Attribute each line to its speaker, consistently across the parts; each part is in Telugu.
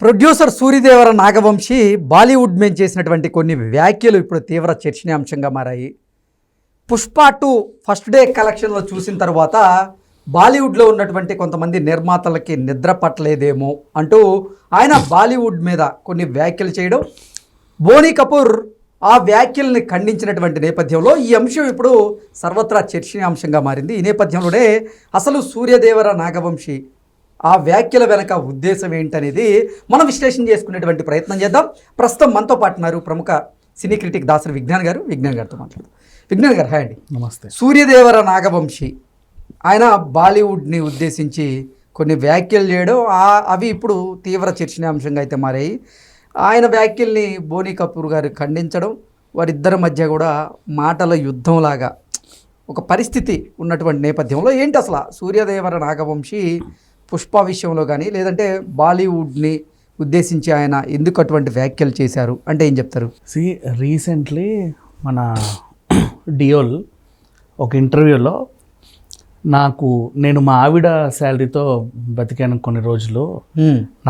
Speaker 1: ప్రొడ్యూసర్ సూర్యదేవర నాగవంశి బాలీవుడ్ మీద చేసినటువంటి కొన్ని వ్యాఖ్యలు ఇప్పుడు తీవ్ర చర్చనీయాంశంగా మారాయి. పుష్ప 2 ఫస్ట్ డే కలెక్షన్లో చూసిన తర్వాత బాలీవుడ్లో ఉన్నటువంటి కొంతమంది నిర్మాతలకి నిద్ర పట్టలేదేమో అంటూ ఆయన బాలీవుడ్ మీద కొన్ని వ్యాఖ్యలు చేయడం, బోనీ కపూర్ ఆ వ్యాఖ్యల్ని ఖండించినటువంటి నేపథ్యంలో ఈ అంశం ఇప్పుడు సర్వత్రా చర్చనీయాంశంగా మారింది. ఈ నేపథ్యంలోనే అసలు సూర్యదేవర నాగవంశి ఆ వ్యాఖ్యల వెనక ఉద్దేశం ఏంటనేది మనం విశ్లేషణ చేసుకునేటువంటి ప్రయత్నం చేద్దాం. ప్రస్తుతం మనతో పాటు ఉన్నారు ప్రముఖ సినీ క్రిటిక్ దాసరి విజ్ఞాన్ గారితో మాట్లాడదాం. విజ్ఞాన్ గారు, హాయ్ అండి.
Speaker 2: నమస్తే.
Speaker 1: సూర్యదేవర నాగవంశి ఆయన బాలీవుడ్ని ఉద్దేశించి కొన్ని వ్యాఖ్యలు చేయడం, అవి ఇప్పుడు తీవ్ర చర్చనీయాంశంగా అయితే మారాయి. ఆయన వ్యాఖ్యల్ని బోనీ కపూర్ గారు ఖండించడం, వారిద్దరి మధ్య కూడా మాటల యుద్ధంలాగా ఒక పరిస్థితి ఉన్నటువంటి నేపథ్యంలో ఏంటి అసలు సూర్యదేవర నాగవంశి పుష్ప విషయంలో కానీ లేదంటే బాలీవుడ్ని ఉద్దేశించి ఆయన ఎందుకు అటువంటి వ్యాఖ్యలు చేశారు అంటే ఏం చెప్తారు?
Speaker 2: రీసెంట్లీ మన డియోల్ ఒక ఇంటర్వ్యూలో నేను మా ఆవిడ శాలరీతో బతికాను కొన్ని రోజులు,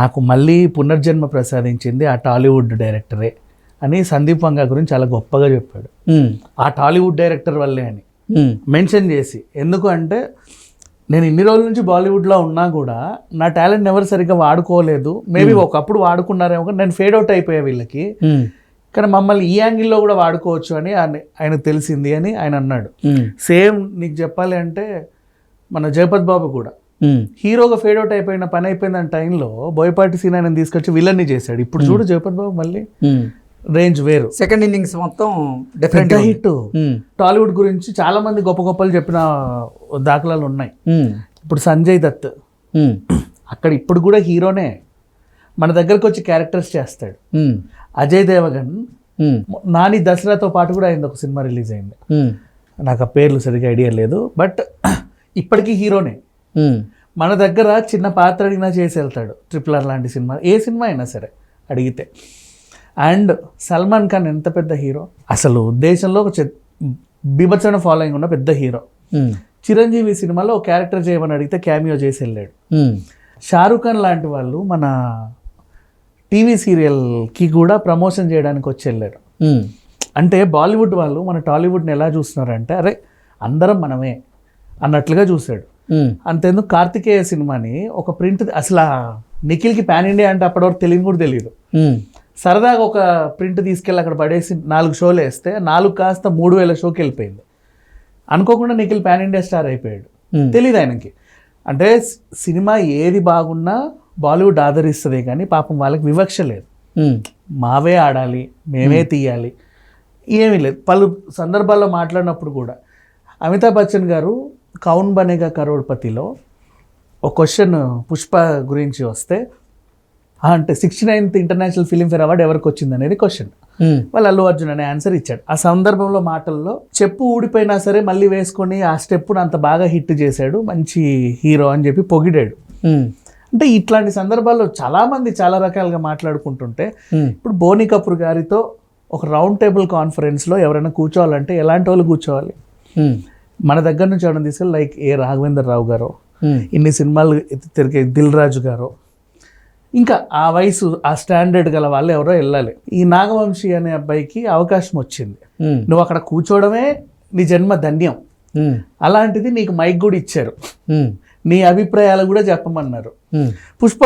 Speaker 2: నాకు మళ్ళీ పునర్జన్మ ప్రసాదించింది ఆ టాలీవుడ్ డైరెక్టరే అని సందీప్ వంగా గురించి చాలా గొప్పగా చెప్పాడు. ఆ టాలీవుడ్ డైరెక్టర్ వల్లే అని మెన్షన్ చేసి, ఎందుకు అంటే నేను ఇన్ని రోజుల నుంచి బాలీవుడ్లో ఉన్నా కూడా నా టాలెంట్ ఎవరు సరిగ్గా వాడుకోలేదు. మేబీ ఒకప్పుడు వాడుకున్నారేమో కానీ నేను ఫేడ్ అవుట్ అయిపోయా వీళ్ళకి, కానీ మమ్మల్ని ఈ యాంగిల్లో కూడా వాడుకోవచ్చు అని ఆయనకు తెలిసింది అని ఆయన అన్నాడు. సేమ్ నీకు చెప్పాలి అంటే మన జయపత్ బాబు కూడా హీరోగా ఫేడ్ అవుట్ అయిపోయిన పని అయిపోయిన టైంలో బోయపాటి సీన్ ఆయన తీసుకొచ్చి విలన్ని చేశాడు. ఇప్పుడు చూడు జయపత్ బాబు మళ్ళీ రేంజ్ వేరు, సెకండ్ ఇన్నింగ్స్ మొత్తం డిఫరెంట్ హిట్. టాలీవుడ్ గురించి చాలా మంది గొప్ప గొప్పలు చెప్పిన దాఖలాలు ఉన్నాయి. ఇప్పుడు సంజయ్ దత్ అక్కడ ఇప్పుడు కూడా హీరోనే, మన దగ్గరకు వచ్చి క్యారెక్టర్స్ చేస్తాడు. అజయ్ దేవగన్ నాని దసరాతో పాటు కూడా అయింది, ఒక సినిమా రిలీజ్ అయింది, నాకు ఆ పేర్లు సరిగ్గా ఐడియా లేదు, బట్ ఇప్పటికీ హీరోనే. మన దగ్గర చిన్న పాత్ర అడిగినా చేసి వెళ్తాడు. RRR లాంటి సినిమా, ఏ సినిమా అయినా సరే అడిగితే. అండ్ సల్మాన్ ఖాన్ ఎంత పెద్ద హీరో, అసలు దేశంలో ఒక బీభత్సమైన ఫాలోయింగ్ ఉన్న పెద్ద హీరో. చిరంజీవి సినిమాలో ఒక క్యారెక్టర్ చేయమని అడిగితే క్యామియో చేసి వెళ్ళాడు. షారూఖ్ ఖాన్ లాంటి వాళ్ళు మన టీవీ సీరియల్కి కూడా ప్రమోషన్ చేయడానికి వచ్చి వెళ్ళారు. అంటే బాలీవుడ్ వాళ్ళు మన టాలీవుడ్ని ఎలా చూస్తున్నారంటే అరే అందరం మనమే అన్నట్లుగా చూశాడు. అంతేందుకు కార్తికేయ సినిమాని ఒక ప్రింట్, అసలు నిఖిల్కి పాన్ ఇండియా అంటే అప్పటివరకు తెలియని కూడా తెలియదు, సరదాగా ఒక ప్రింట్ తీసుకెళ్ళి అక్కడ పడేసి 4 షోలు వేస్తే 4 కాస్త 3000 షోకి వెళ్ళిపోయింది. అనుకోకుండా నిఖిల్ పాన్ ఇండియా స్టార్ అయిపోయాడు. తెలియదు ఆయనకి. అంటే సినిమా ఏది బాగున్నా బాలీవుడ్ ఆదరిస్తుంది, కానీ పాపం వాళ్ళకి వివక్ష లేదు. మావే ఆడాలి, మేమే తీయాలి, ఏమీ లేదు. పలు సందర్భాల్లో మాట్లాడినప్పుడు కూడా అమితాబ్ బచ్చన్ గారు కౌన్ బనేగా కరోడ్పతిలో ఒక క్వశ్చన్ పుష్ప గురించి వస్తే, అంటే 69th ఇంటర్నేషనల్ ఫిలింఫేర్ అవార్డు ఎవరికి వచ్చింది అనేది క్వశ్చన్, వాళ్ళు అల్లు అర్జున్ అనే ఆన్సర్ ఇచ్చాడు. ఆ సందర్భంలో మాటల్లో చెప్పు ఊడిపోయినా సరే మళ్ళీ వేసుకొని ఆ స్టెప్ను అంత బాగా హిట్ చేశాడు, మంచి హీరో అని చెప్పి పొగిడాడు. అంటే ఇట్లాంటి సందర్భాల్లో చాలామంది చాలా రకాలుగా మాట్లాడుకుంటుంటే, ఇప్పుడు బోనీ కపూర్ గారితో ఒక రౌండ్ టేబుల్ కాన్ఫరెన్స్లో ఎవరైనా కూర్చోవాలంటే ఎలాంటి వాళ్ళు కూర్చోవాలి? మన దగ్గర నుంచి ఎవరైనా తీసుకెళ్ళి లైక్ ఏ రాఘవేంద్ర రావు గారో, ఇన్ని సినిమాలు తిరిగే దిల్ రాజు గారో, ఇంకా ఆ వయసు ఆ స్టాండర్డ్ గల వాళ్ళు ఎవరో వెళ్ళాలి. ఈ నాగవంశి అనే అబ్బాయికి అవకాశం వచ్చింది, నువ్వు అక్కడ కూర్చోవడమే నీ జన్మ ధన్యం. అలాంటిది నీకు మైక్ కూడా ఇచ్చారు, నీ అభిప్రాయాలు కూడా చెప్పమన్నారు. పుష్ప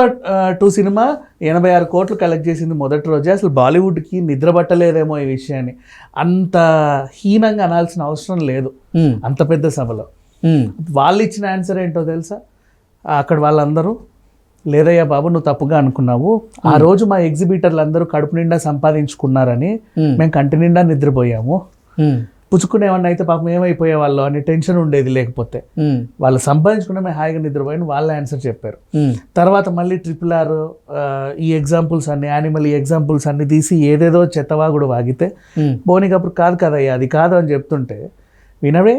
Speaker 2: 2 సినిమా 86 కోట్లు కలెక్ట్ చేసింది మొదటి రోజే. అసలు బాలీవుడ్కి నిద్ర పట్టలేదేమో ఈ విషయాన్ని, అంత హీనంగా అనాల్సిన అవసరం లేదు అంత పెద్ద సభలో. వాళ్ళు ఇచ్చిన ఆన్సర్ ఏంటో తెలుసా? అక్కడ వాళ్ళందరూ, లేదయ్యా బాబు నువ్వు తప్పుగా అనుకున్నావు, ఆ రోజు మా ఎగ్జిబిటర్లు అందరూ కడుపు నిండా సంపాదించుకున్నారని మేము కంటి నిండా నిద్రపోయాము, పుచ్చుకునేవన్నీ అయితే పాపం ఏమైపోయే వాళ్ళు అని టెన్షన్ ఉండేది, లేకపోతే వాళ్ళు సంపాదించుకునే మేము హాయిగా నిద్రపోయాను, వాళ్ళ ఆన్సర్ చెప్పారు. తర్వాత మళ్ళీ RRR ఈ ఎగ్జాంపుల్స్ అన్ని, యానిమల్ ఈ ఎగ్జాంపుల్స్ అన్ని తీసి ఏదేదో చెత్తవాగుడు వాగితే బోనీ కపూర్ కాదు కదయ్యా అది కాదు అని చెప్తుంటే వినవే.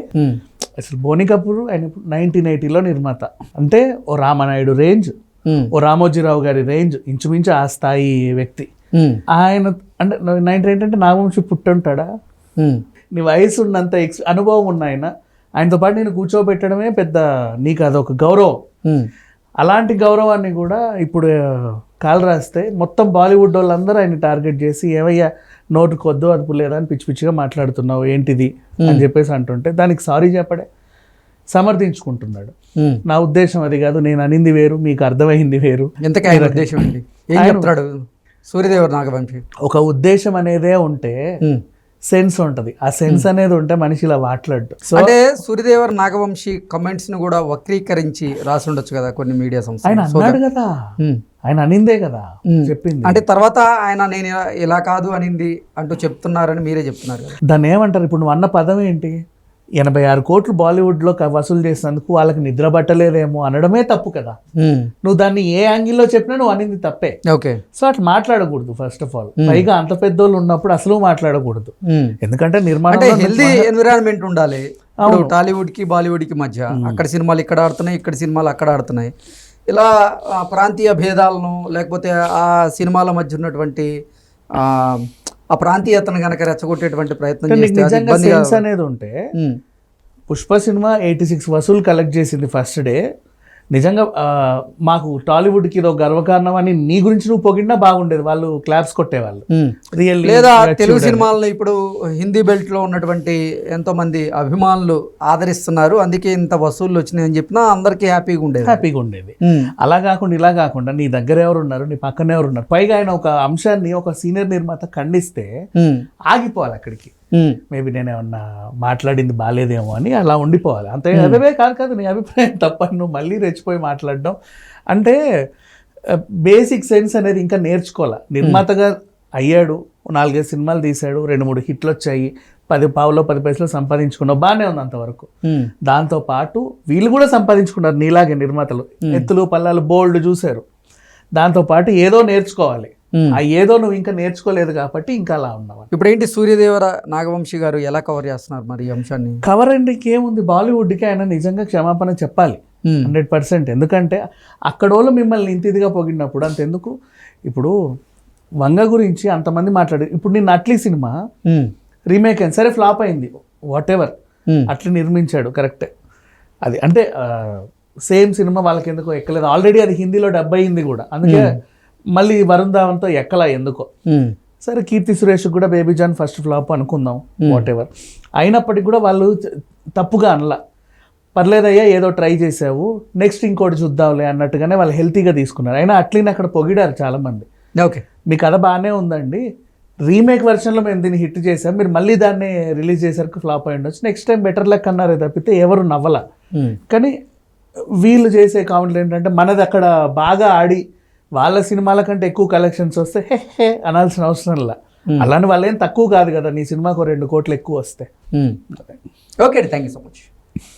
Speaker 2: అసలు బోనీ కపూర్ ఆయన 1980లో నిర్మాత, అంటే ఓ రామనాయుడు రేంజ్, ఓ రామోజీరావు గారి రేంజ్, ఇంచుమించు ఆ స్థాయి వ్యక్తి ఆయన. అంటే 1980 అంటే నాగవంశి పుట్టుంటాడా? నీ వయసు ఉన్నంత అనుభవం ఉన్న ఆయనతో పాటు నేను కూర్చోబెట్టడమే పెద్ద, నీకు అదొక గౌరవం. అలాంటి గౌరవాన్ని కూడా ఇప్పుడు కాలు రాస్తే మొత్తం బాలీవుడ్ వాళ్ళందరూ ఆయన టార్గెట్ చేసి ఏమయ్యా నోటుకు వద్దు అదుపు లేదా అని పిచ్చి పిచ్చిగా మాట్లాడుతున్నావు ఏంటిది అని చెప్పేసి అంటుంటే దానికి సారీ చెప్పడే సమర్థించుకుంటున్నాడు. నా ఉద్దేశం అది కాదు, నేను అనింది వేరు, మీకు అర్థమైంది వేరు.
Speaker 1: ఎంతకీ ఆయన ఉద్దేశం ఏంటి? ఏం చెప్తాడు సూర్యదేవర నాగవంశి?
Speaker 2: ఒక ఉద్దేశం అనేదే ఉంటే సెన్స్ ఉంటది, ఆ సెన్స్ అనేది ఉంటే మనిషి ఇలా మాట్లాడు. సో
Speaker 1: అంటే సూర్యదేవర నాగవంశి కమెంట్స్ ను కూడా వక్రీకరించి రాసి ఉండొచ్చు కదా కొన్ని మీడియా సంస్థలు.
Speaker 2: ఆయన అన్నాడు కదా, ఆయన అనిందే కదా చెప్పింది.
Speaker 1: అంటే తర్వాత ఆయన నేను ఇలా కాదు అనింది అంటూ చెప్తున్నారని మీరే చెప్తున్నారు కదా.
Speaker 2: దాన్ని ఏమంటారు ఇప్పుడు? నువ్వు అన్న పదం ఏంటి? 86 కోట్లు బాలీవుడ్లో వసూలు చేసినందుకు వాళ్ళకి నిద్ర పట్టలేదేమో అనడమే తప్పు కదా. నువ్వు దాన్ని ఏ యాంగిల్లో చెప్పినా నువ్వు అనింది తప్పే.
Speaker 1: ఓకే.
Speaker 2: సో అట్లా మాట్లాడకూడదు ఫస్ట్ ఆఫ్ ఆల్. పైగా అంత పెద్దోళ్ళు ఉన్నప్పుడు అసలు మాట్లాడకూడదు. ఎందుకంటే నిర్మాణం
Speaker 1: హెల్దీ ఎన్విరాన్మెంట్ ఉండాలి. టాలీవుడ్ కి బాలీవుడ్ కి మధ్య అక్కడ సినిమాలు ఇక్కడ ఆడుతున్నాయి, ఇక్కడ సినిమాలు అక్కడ ఆడుతున్నాయి. ఇలా ప్రాంతీయ భేదాలను లేకపోతే ఆ సినిమాల మధ్య ఉన్నటువంటి ఆ ప్రాంతీయతను కనుక రెచ్చగొట్టేటువంటి ప్రయత్నం
Speaker 2: నిజంగా సెన్స్ అనేది ఉంటే పుష్ప సినిమా 86 వసూలు కలెక్ట్ చేసింది ఫస్ట్ డే. నిజంగా మాకు టాలీవుడ్కి ఇదో గర్వకారణం అని నీ గురించి నువ్వు పొగిడినా బాగుండేది, వాళ్ళు క్లాప్స్ కొట్టేవాళ్ళు.
Speaker 1: లేదా తెలుగు సినిమాలను ఇప్పుడు హిందీ బెల్ట్ లో ఉన్నటువంటి ఎంతో మంది అభిమానులు ఆదరిస్తున్నారు, అందుకే ఇంత వసూళ్ళు వచ్చినాయి అని చెప్పినా అందరికీ హ్యాపీగా ఉండేది.
Speaker 2: అలా కాకుండా ఇలా కాకుండా నీ దగ్గర ఎవరున్నారు, నీ పక్కన ఎవరున్నారు, పైగా ఆయన ఒక అంశాన్ని ఒక సీనియర్ నిర్మాత ఖండిస్తే ఆగిపోవాలి అక్కడికి. మేబీ నేను ఏమన్నా మాట్లాడింది బాగాలేదేమో అని అలా ఉండిపోవాలి అంతే. అదే కాదు నీ అభిప్రాయం తప్పని నువ్వు మళ్ళీ రెచ్చిపోయి మాట్లాడడం అంటే బేసిక్ సెన్స్ అనేది ఇంకా నేర్చుకోవాలి. నిర్మాతగా అయ్యాడు, 4-5 సినిమాలు తీశాడు, 2-3 హిట్లు వచ్చాయి, 10 పావులో 10 పైసలు సంపాదించుకున్నావు, బాగానే ఉంది అంతవరకు. దాంతో పాటు వీళ్ళు కూడా సంపాదించుకున్నారు నీలాగే నిర్మాతలు, ఎత్తులు పల్లాలు బోల్డ్ చూశారు. దాంతో పాటు ఏదో నేర్చుకోవాలి, ఆ ఏదో నువ్వు ఇంకా నేర్చుకోలేదు కాబట్టి ఇంకా అలా ఉన్నావు.
Speaker 1: ఇప్పుడు ఏంటి సూర్యదేవర నాగవంశి గారు ఎలా కవర్ చేస్తున్నారు మరి ఈ అంశాన్ని?
Speaker 2: కవర్ అంటే ఇంకేముంది, బాలీవుడ్కి ఆయన నిజంగా క్షమాపణ చెప్పాలి 100%. ఎందుకంటే అక్కడ వాళ్ళు మిమ్మల్ని ఇంతిదిగా పొగిడినప్పుడు అంతెందుకు. ఇప్పుడు వంగ గురించి అంతమంది మాట్లాడారు. ఇప్పుడు నేను అట్లీ సినిమా రీమేక్ అయింది, సరే ఫ్లాప్ అయింది, వాట్ ఎవర్, అట్లీ నిర్మించాడు కరెక్టే. అది అంటే సేమ్ సినిమా వాళ్ళకి ఎందుకో ఎక్కలేదు, ఆల్రెడీ అది హిందీలో డబ్ అయింది కూడా, అందుకే మళ్ళీ వరుణ్ ధావన్తో ఎక్కలా ఎందుకో. సరే కీర్తి సురేష్ కూడా బేబీ జాన్ ఫస్ట్ ఫ్లాప్ అనుకుందాం, వాట్ ఎవర్. అయినప్పటికీ కూడా వాళ్ళు తప్పుగా అనలా, పర్లేదయ్యా ఏదో ట్రై చేసావు నెక్స్ట్ ఇంకోటి చూద్దాంలే అన్నట్టుగానే వాళ్ళు హెల్తీగా తీసుకున్నారు. అయినా అట్లీని అక్కడ పొగిడారు చాలామంది.
Speaker 1: ఓకే,
Speaker 2: మీ కథ బాగానే ఉందండి, రీమేక్ వెర్షన్లో మేము దీన్ని హిట్ చేసాం, మీరు మళ్ళీ దాన్ని రిలీజ్ చేసరికి ఫ్లాప్ అయి ఉండొచ్చు, నెక్స్ట్ టైం బెటర్ లక్ అన్నారే తప్పితే ఎవరు నవ్వాల. కానీ వీళ్ళు చేసే కామెంట్లు ఏంటంటే మనది అక్కడ బాగా ఆడి వాళ్ళ సినిమాల కంటే ఎక్కువ కలెక్షన్స్ వస్తే హే హే అనాల్సిన అవసరంలా. అలానే వాళ్ళేం తక్కువ కాదు కదా, నీ సినిమాకు 2 కోట్లు ఎక్కువ వస్తే.
Speaker 1: Okay, thank you so much.